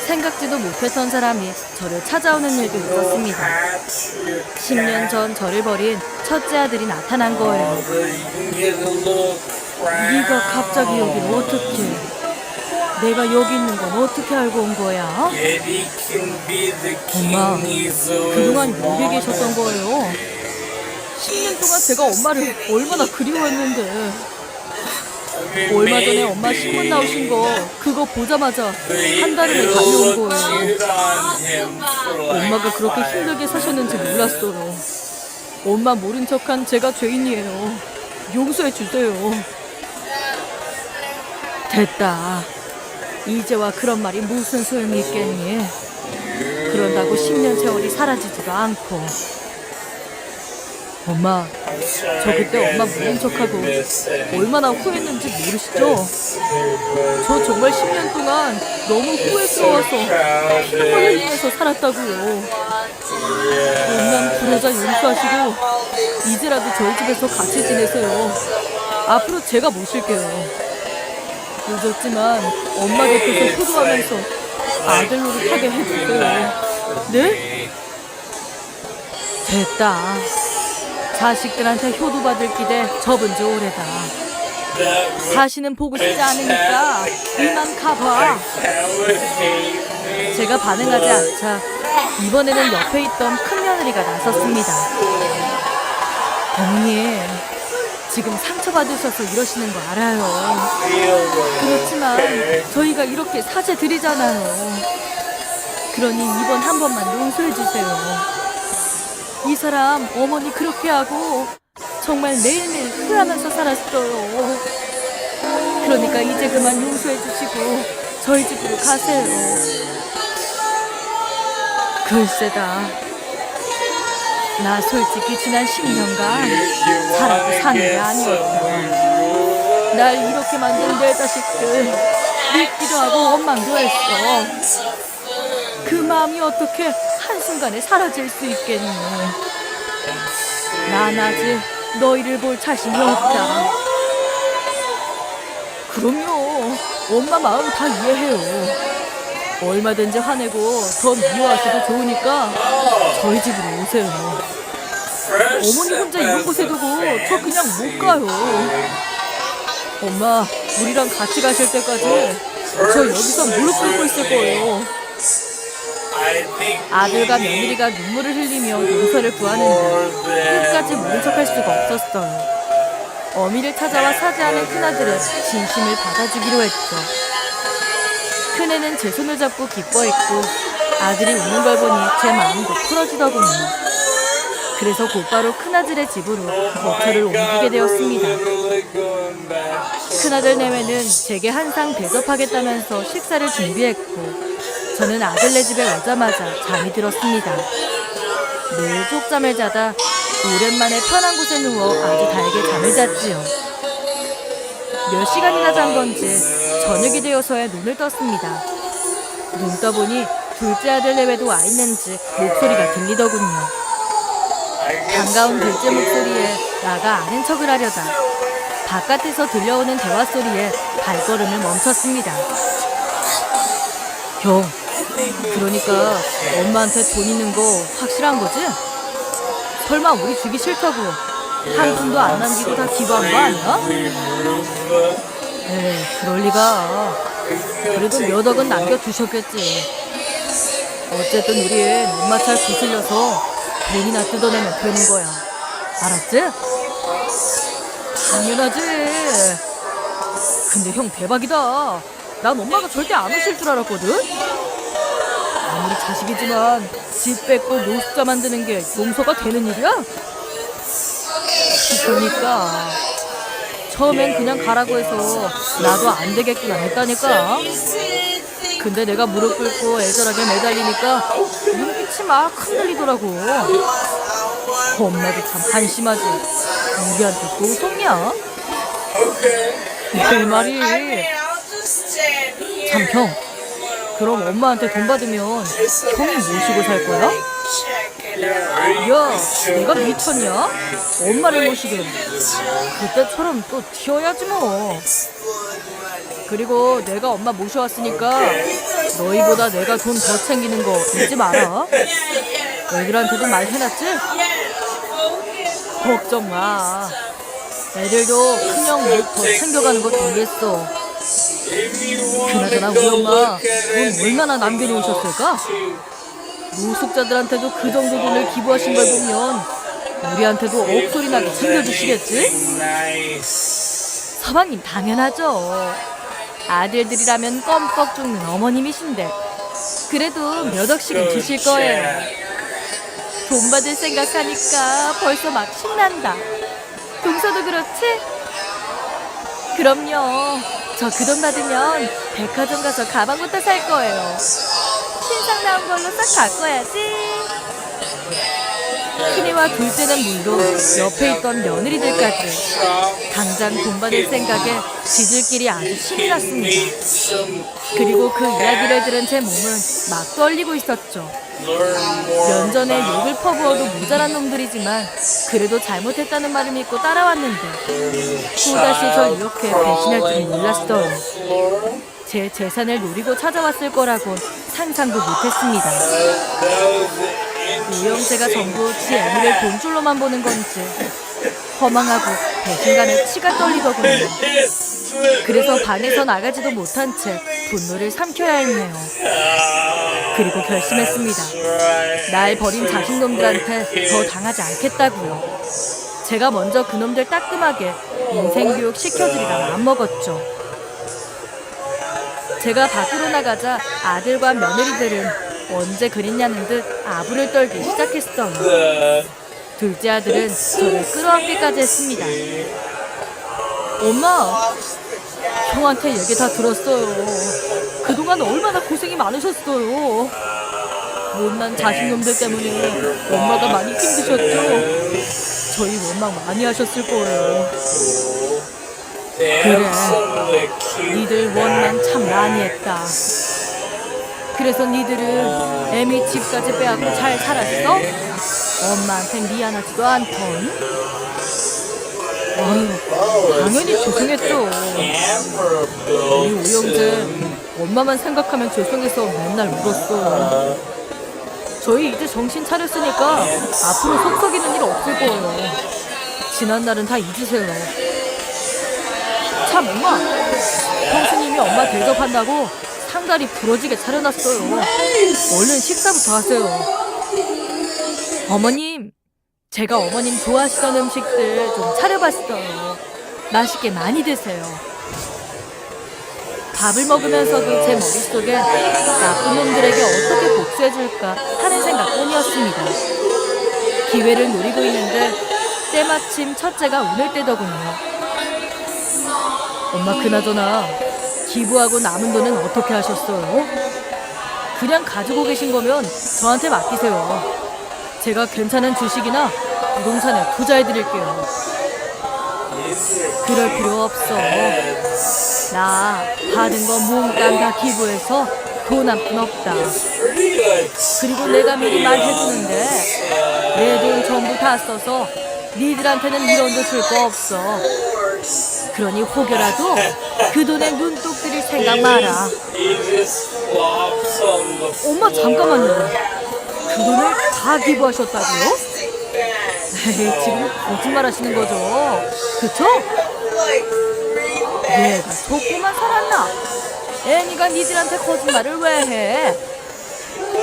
생각지도 못했던 사람이 저를 찾아오는 일도 있었습니다. 10년 전 저를 버린 첫째 아들이 나타난 거예요. 네가 갑자기 여길 어떻게... 내가 여기 있는 건 어떻게 알고 온 거야? 엄마, 그동안 여기 계셨던 거예요. 10년 동안 제가 엄마를 얼마나 그리워했는데. 얼마 전에 엄마 신문 나오신 거 그거 보자마자 한 달을 다녀온 거예요. 엄마가 그렇게 힘들게 사셨는지 몰랐어요. 엄마 모른 척한 제가 죄인이에요. 용서해 주세요. 됐다. 이제와 그런 말이 무슨 소용이 있겠니? 그런다고 10년 세월이 사라지지도 않고. 엄마, 저 그때 엄마 모른 척하고 얼마나 후회했는지 모르시죠? 저 정말 10년 동안 너무 후회스러워서 피눈물 흘리면서 살았다고요. 엄만 불효자 용서하시고 이제라도 저희 집에서 같이 지내세요. 앞으로 제가 모실게요. 늦었지만 엄마 곁에서 효도하면서 아들 노릇하게 해주세요. 네? 됐다. 자식들한테 효도받을 기대 접은 지 오래다. 다시는 보고 싶지 않으니까 이만 가봐. 제가 반응하지 않자 이번에는 옆에 있던 큰 며느리가 나섰습니다. 어머니, 지금 상처받으셔서 이러시는 거 알아요. 그렇지만 저희가 이렇게 사죄 드리잖아요. 그러니 이번 한 번만 용서해 주세요. 이 사람 어머니 그렇게 하고 정말 매일매일 후회하면서 살았어요. 그러니까 이제 그만 용서해 주시고 저희 집으로 가세요. 글쎄다. 나 솔직히 지난 10년간 살아도 사는 게 아니었어. 날 이렇게 만든 내 자식들 믿기도 하고 원망도 했어. 그 마음이 어떻게 한순간에 사라질 수 있겠니? 난 아직 너희를 볼 자신이 없다. 그럼요. 엄마 마음 다 이해해요. 얼마든지 화내고 더 미워하셔도 좋으니까 저희 집으로 오세요. 어머니 혼자 이런 곳에 두고 저 그냥 못 가요. 엄마, 우리랑 같이 가실 때까지 저 여기서 무릎 꿇고 있을 거예요. 아들과 며느리가 눈물을 흘리며 용서를 구하는데 끝까지 모른 척할 수가 없었어요. 어미를 찾아와 사죄하는 큰아들은 진심을 받아주기로 했죠. 큰애는 제 손을 잡고 기뻐했고 아들이 우는 걸 보니 제 마음도 풀어지더군요. 그래서 곧바로 큰아들의 집으로 거처를 옮기게 되었습니다. 큰아들 내외는 제게 한상 대접하겠다면서 식사를 준비했고 저는 아들네 집에 오자마자 잠이 들었습니다. 매일 쪽잠을 자다 오랜만에 편한 곳에 누워 아주 달게 잠을 잤지요. 몇 시간이나 잔 건지 저녁이 되어서야 눈을 떴습니다. 눈 떠보니 둘째 아들 내외도 와 있는지 목소리가 들리더군요. 반가운 둘째 목소리에 나가 아는 척을 하려다 바깥에서 들려오는 대화 소리에 발걸음을 멈췄습니다. 형, 그러니까 엄마한테 돈 있는 거 확실한 거지? 설마 우리 주기 싫다고 한 푼도 안 남기고 다 기부한 거 아니야? 에이, 그럴 리가. 그래도 몇 억은 남겨주셨겠지. 어쨌든 우린 엄마 잘 부슬려서 돈이나 뜯어내면 되는 거야. 알았지? 당연하지. 근데 형 대박이다. 난 엄마가 절대 안 오실 줄 알았거든? 아무리 자식이지만 집 뺏고 노숙자 만드는 게 용서가 되는 일이야? 그러니까 처음엔 그냥 가라고 해서 나도 안 되겠구나 했다니까. 근데 내가 무릎 꿇고 애절하게 매달리니까 눈빛이 막 흔들리더라고. 엄마도 참 한심하지. 우리한테 또 속냐? 내 말이. 참 형, 그럼 엄마한테 돈 받으면 형이 모시고 살 거야? 야, 내가 미쳤냐? 엄마를 모시게. 그때처럼 또 튀어야지 뭐. 그리고 내가 엄마 모셔왔으니까 너희보다 내가 돈 더 챙기는 거 잊지 마라. 애들한테도 말 해놨지? 걱정 마. 애들도 큰형 목 더 챙겨가는 거 동의했어. 그나저나 우리 엄마 돈 얼마나 남겨놓으셨을까? 노숙자들한테도 그 정도 돈을 기부하신 걸 보면 우리한테도 억소리 나게 챙겨주시겠지? 서방님 당연하죠. 아들들이라면 껌뻑 죽는 어머님이신데 그래도 몇 억씩은 주실 거예요. 돈 받을 생각하니까 벌써 막 신난다. 동서 죽어도 그렇지? 그럼요. 저 그 돈 받으면 백화점 가서 가방부터 살 거예요. 신상 나온 걸로 싹 바꿔야지. 큰애와 둘째는 물론 옆에 있던 며느리들까지 당장 돈 받을 생각에 지들끼리 아주 신이 났습니다. 그리고 그 이야기를 들은 제 몸은 막 떨리고 있었죠. 면전에 욕을 퍼부어도 모자란 놈들이지만 그래도 잘못했다는 말을 믿고 따라왔는데 또다시 절 이렇게 배신할 줄은 몰랐어요. 제 재산을 노리고 찾아왔을 거라곤 상상도 못했습니다. 우영재가 전부 지 애미를 돈줄로만 보는 건지 허망하고 배신감에 치가 떨리더군요. 그래서 방에서 나가지도 못한 채 분노를 삼켜야 했네요. 그리고 결심했습니다. 날 버린 자식놈들한테 더 당하지 않겠다고요. 제가 먼저 그놈들 따끔하게 인생교육 시켜주리라 맘먹었죠. 제가 밖으로 나가자 아들과 며느리들은 언제 그랬냐는 듯 아부를 떨기 시작했어요. 둘째 아들은 저를 끌어안기까지 했습니다. 엄마, 형한테 얘기 다 들었어요. 그동안 얼마나 고생이 많으셨어요. 못난 자식놈들 때문에 엄마가 많이 힘드셨죠? 저희 원망 많이 하셨을 거예요. 그래, 니들 원망 참 많이 했다. 그래서 니들은 애미 집까지 빼앗고 잘 살았어? 엄마한테 미안하지도 않던? 아유, 당연히 죄송했죠. 우리 우영재 엄마만 생각하면 죄송해서 맨날 울었어. 저희 이제 정신 차렸으니까 앞으로 속썩이는 일 없을 거예요. 지난 날은 다 잊으세요. 참 엄마, 형수님이 엄마 대접한다고 상다리 부러지게 차려놨어요. 얼른 식사부터 하세요. 어머님, 제가 어머님 좋아하시던 음식들 좀 차려봤어요. 맛있게 많이 드세요. 밥을 먹으면서도 제 머릿속에 나쁜 놈들에게 어떻게 복수해줄까 하는 생각뿐이었습니다. 기회를 노리고 있는데 때마침 첫째가 운을 떼더군요. 엄마, 그나저나 기부하고 남은 돈은 어떻게 하셨어요? 그냥 가지고 계신 거면 저한테 맡기세요. 제가 괜찮은 주식이나 부동산에 투자해드릴게요. 그럴 필요 없어. 나 받은 거 몽땅 다 기부해서 돈 한 푼 없다. 그리고 내가 미리 말해주는데 내 돈 전부 다 써서 니들한테는 1원도 줄 거 없어. 그러니 혹여라도 그 돈에 눈독 들일 생각 마라. 엄마, 잠깐만요. 그 돈을 다 기부하셨다고요? 에이, 지금 거짓말 하시는 거죠? 그쵸? 얘가 속고만 살았나? 애니가 니들한테 거짓말을 왜 해?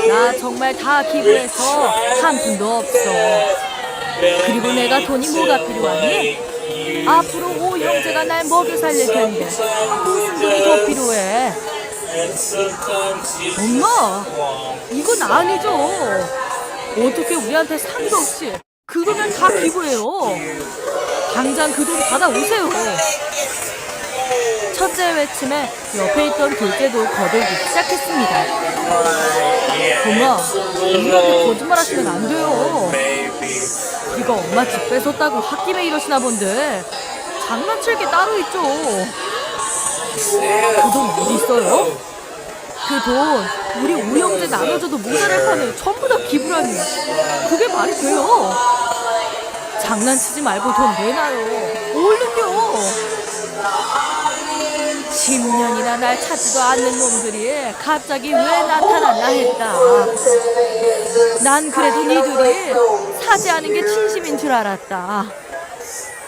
나 정말 다 기부해서 한 푼도 없어. 그리고 내가 돈이 뭐가 필요하니? 앞으로 오형제가 날 먹여 살릴 텐데 무슨 돈이 더 필요해? 엄마, 이건 아니죠. 어떻게 우리한테 상도 없이 그거면 다 기부해요. 당장 그 돈 받아오세요. 첫째 외침에 옆에 있던 둘째도 거들기 시작했습니다. 엄마, 우리한테 거짓말 하시면 안 돼요. 이거 엄마 집 뺏었다고 홧김에 이러시나 본데 장난칠 게 따로 있죠. 그 돈 어디 있어요? 그 돈 우리 우영재 나눠줘도 모자랄 판에 전부 다 기부라니 그게 말이 돼요? 장난치지 말고 돈 내놔요. 얼른요. 10년이나 날 찾지도 않는 놈들이 갑자기 왜 나타났나 했다. 난 그래도 니들이 사죄하는 게 진심인 줄 알았다.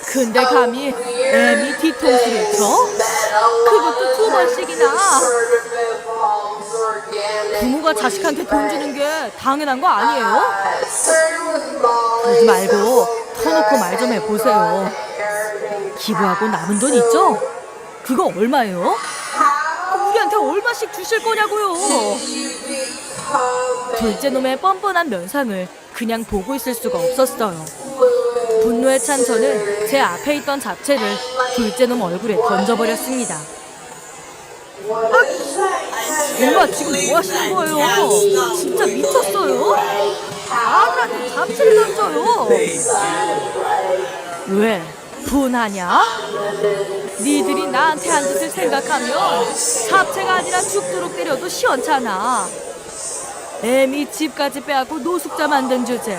근데 감히 애미 뒤통수를 쳐? 그것도 2번씩이나. 부모가 자식한테 돈 주는 게 당연한 거 아니에요? 그러지 말고 터놓고 말 좀 해보세요. 기부하고 남은 돈 있죠? 그거 얼마예요? 우리한테 얼마씩 주실 거냐고요. 둘째 놈의 뻔뻔한 면상을 그냥 보고 있을 수가 없었어요. 분노에 찬 저는 제 앞에 있던 잡채를 둘째 놈 얼굴에 던져버렸습니다. 엄마 지금 뭐 하시는 거예요? 진짜 미쳤어요? 아들한테 잡채를 던져요. 왜? 분하냐? 니들이 나한테 한 짓을 생각하면 잡채가 아니라 죽도록 때려도 시원찮아. 애미 집까지 빼앗고 노숙자 만든 주제.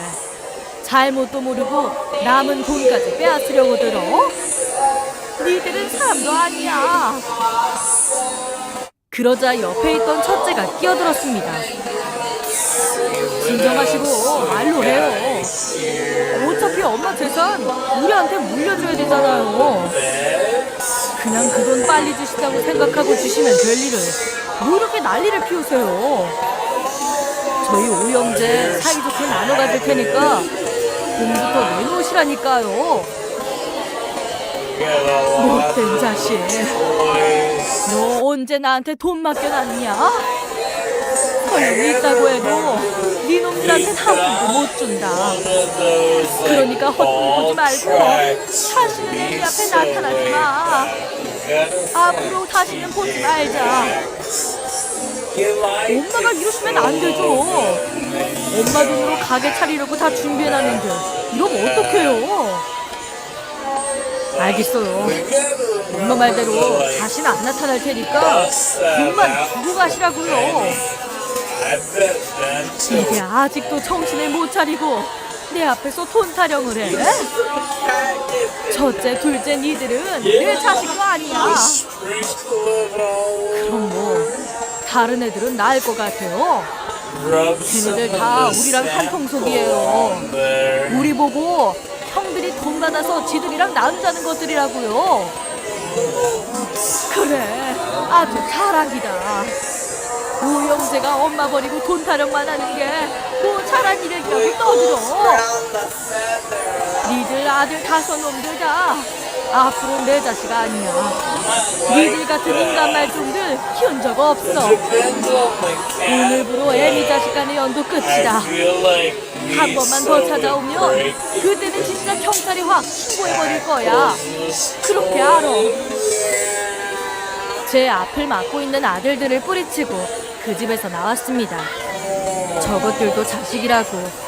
잘못도 모르고 남은 돈까지 빼앗으려고 들어? 니들은 사람도 아니야. 그러자 옆에 있던 첫째가 끼어들었습니다. 진정하시고 말로 해요. 어차피 엄마 재산 우리한테 물려줘야 되잖아요. 그냥 그 돈 빨리 주신다고 생각하고 주시면 될 일을 뭐 이렇게 난리를 피우세요. 저희 오형제 사이좋게 나눠 가질 테니까 돈부터 내놓으시라니까요. 못된 자식. 너 언제 나한테 돈 맡겨놨냐? 소용이 있다고 해도 네 놈들한텐 한 푼도 못 준다. 그러니까 헛돈 보지 말고 다시는 애미 앞에 나타나지 마. 앞으로 다시는 보지 말자. 엄마가 이러시면 안 되죠. 엄마 돈으로 가게 차리려고 다 준비해놨는데 이러면 어떡해요? 알겠어요. 엄마 말대로 다시는 안 나타날 테니까 돈만 주고 가시라고요. 이게 아직도 정신을 못 차리고 내 앞에서 돈 타령을 해? 첫째, 둘째 니들은 내 자식도 아니야. 그럼 뭐 다른 애들은 나을 것 같아요. 걔네들 다 우리랑 한통속이에요. 우리 보고 형들이 돈 받아서 지들이랑 나누자는 것들이라고요. 그래, 아주 잘하기다. 오형제가 엄마 버리고 돈 타령만 하는 게 뭐 잘한 일이라고 떠들어. 니들 아들 5놈들 다 앞으로 내 자식 아니야. 니들 같은 인간 말종들 키운 적 없어. 오늘부로 애미 자식 간의 연도 끝이다. 한 번만 더 찾아오면 그때는 진짜 경찰이 확 신고해버릴 거야. 그렇게 알아. 제 앞을 막고 있는 아들들을 뿌리치고 그 집에서 나왔습니다. 저것들도 자식이라고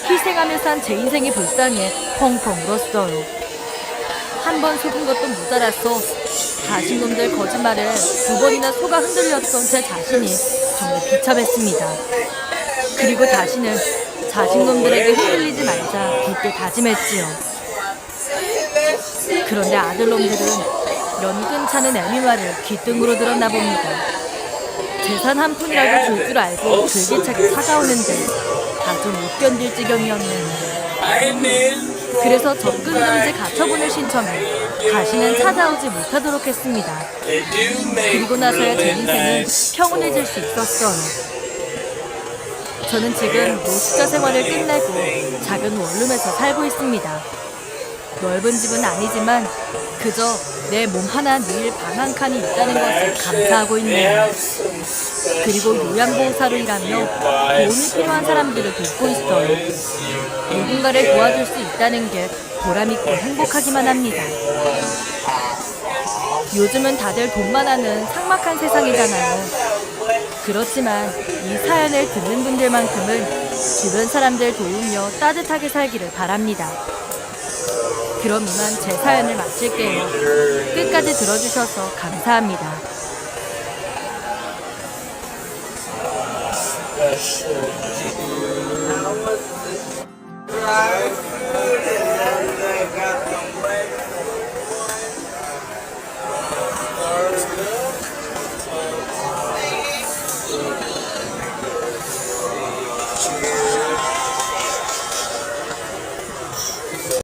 희생하며 산 제 인생이 불쌍해 펑펑 울었어요. 한 번 속은 것도 모자라서 자식놈들 거짓말에 2번이나 속아 흔들렸던 제 자신이 정말 비참했습니다. 그리고 다시는 자식놈들에게 흔들리지 말자 굳게 다짐했지요. 그런데 아들놈들은 연근찮은 애미 말을 귓등으로 들었나 봅니다. 재산 한 푼이라도 줄 줄 알고 불기차게 찾아오는데 아주 못 견딜 지경이었네요. 그래서 접근 금지 가처분을 신청해 다시는 찾아오지 못하도록 했습니다. 그리고 나서야 제 인생은 평온해질 수 있었어요. 저는 지금 노숙자 생활을 끝내고 작은 원룸에서 살고 있습니다. 넓은 집은 아니지만 그저 내 몸 하나 누일 방 한 칸이 있다는 것을 감사하고 있네요. 그리고 요양보호사로 일하며 도움이 필요한 사람들을 돕고 있어요. 누군가를 도와줄 수 있다는 게 보람있고 행복하기만 합니다. 요즘은 다들 돈만 하는 삭막한 세상이잖아요. 그렇지만 이 사연을 듣는 분들만큼은 주변 사람들 도우며 따뜻하게 살기를 바랍니다. 그럼 이만 제 사연을 마칠게요. 끝까지 들어주셔서 감사합니다.